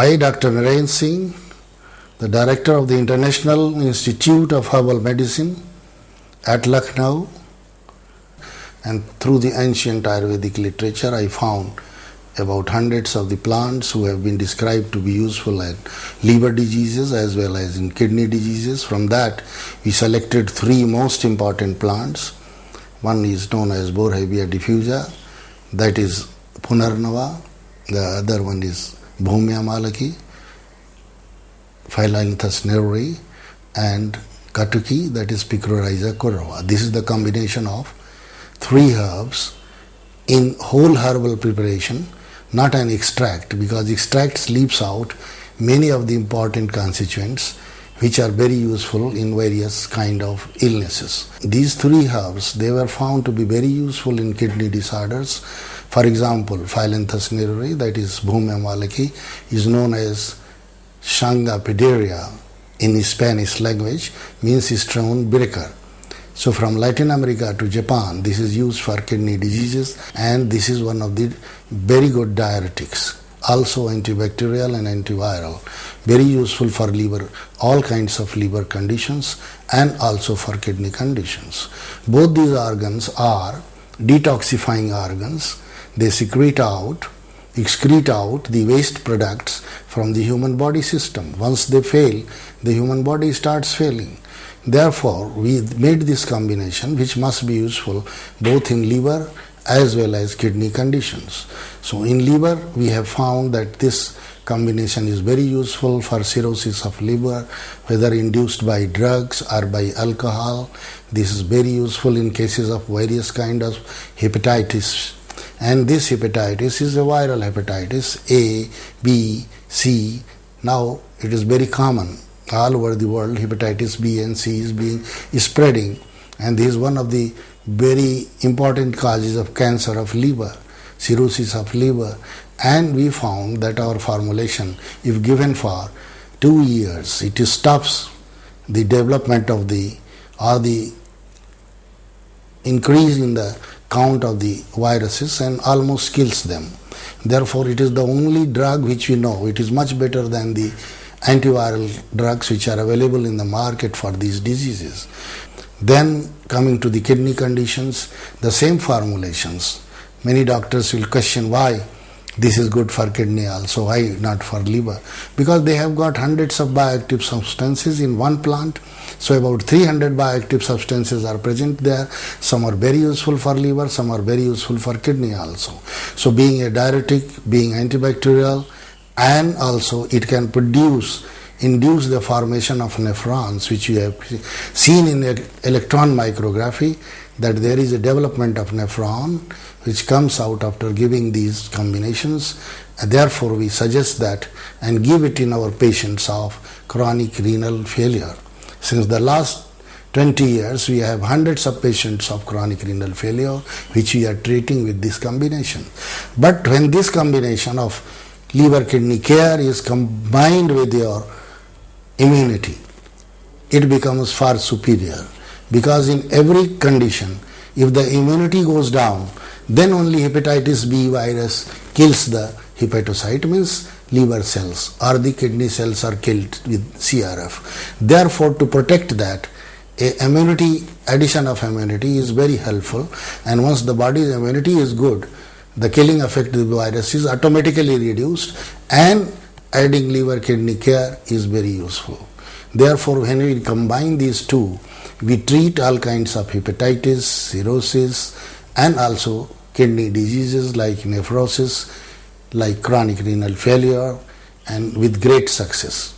I, Dr. Naren Singh, the Director of the International Institute of Herbal Medicine at Lucknow, and through the ancient Ayurvedic literature I found about hundreds of the plants who have been described to be useful in liver diseases as well as in kidney diseases. From that we selected three most important plants. One is known as Borrelia diffusa, that is Punarnava. The other one is Bhumya malaki, Phyllanthus neroi, and Katuki, that is Picrorhiza corova. This is the combination of three herbs in whole herbal preparation, not an extract, because extract leaves out many of the important constituents which are very useful in various kind of illnesses. These three herbs, they were found to be very useful in kidney disorders. For example, Phyllanthus neroi, that is Bhumya malaki, is known as Shanga pedaria in Spanish language, means stone breaker. So from Latin America to Japan, this is used for kidney diseases, and this is one of the very good diuretics, also antibacterial and antiviral, very useful for liver, all kinds of liver conditions, and also for kidney conditions. Both these organs are detoxifying organs. They excrete out the waste products from the human body system. Once they fail, the human body starts failing. Therefore, we made this combination which must be useful both in liver as well as kidney conditions. So in liver, we have found that this combination is very useful for cirrhosis of liver, whether induced by drugs or by alcohol. This is very useful in cases of various kinds of hepatitis. And this hepatitis is a viral hepatitis, A, B, C. Now it is very common. All over the world, hepatitis B and C is spreading, and this is one of the very important causes of cancer of liver, cirrhosis of liver. And we found that our formulation, if given for 2 years, it stops the development of the increase in the count of the viruses and almost kills them. Therefore, it is the only drug which we know. It is much better than the antiviral drugs which are available in the market for these diseases. Then coming to the kidney conditions, the same formulations. Many doctors will question why this is good for kidney also, why not for liver? Because they have got hundreds of bioactive substances in one plant. So about 300 bioactive substances are present there. Some are very useful for liver, some are very useful for kidney also. So being a diuretic, being antibacterial, and also it can induce the formation of nephrons, which you have seen in electron micrography, that there is a development of nephron which comes out after giving these combinations. And therefore we suggest that and give it in our patients of chronic renal failure. Since the last 20 years we have hundreds of patients of chronic renal failure which we are treating with this combination. But when this combination of liver kidney care is combined with your immunity, it becomes far superior, because in every condition, if the immunity goes down, then only hepatitis B virus kills the hepatocyte, means liver cells, or the kidney cells are killed with CRF. Therefore, to protect that, addition of immunity is very helpful, and once the body's immunity is good, the killing effect of the virus is automatically reduced, and adding liver kidney care is very useful. Therefore, when we combine these two, we treat all kinds of hepatitis, cirrhosis, and also kidney diseases like nephrosis, like chronic renal failure, and with great success.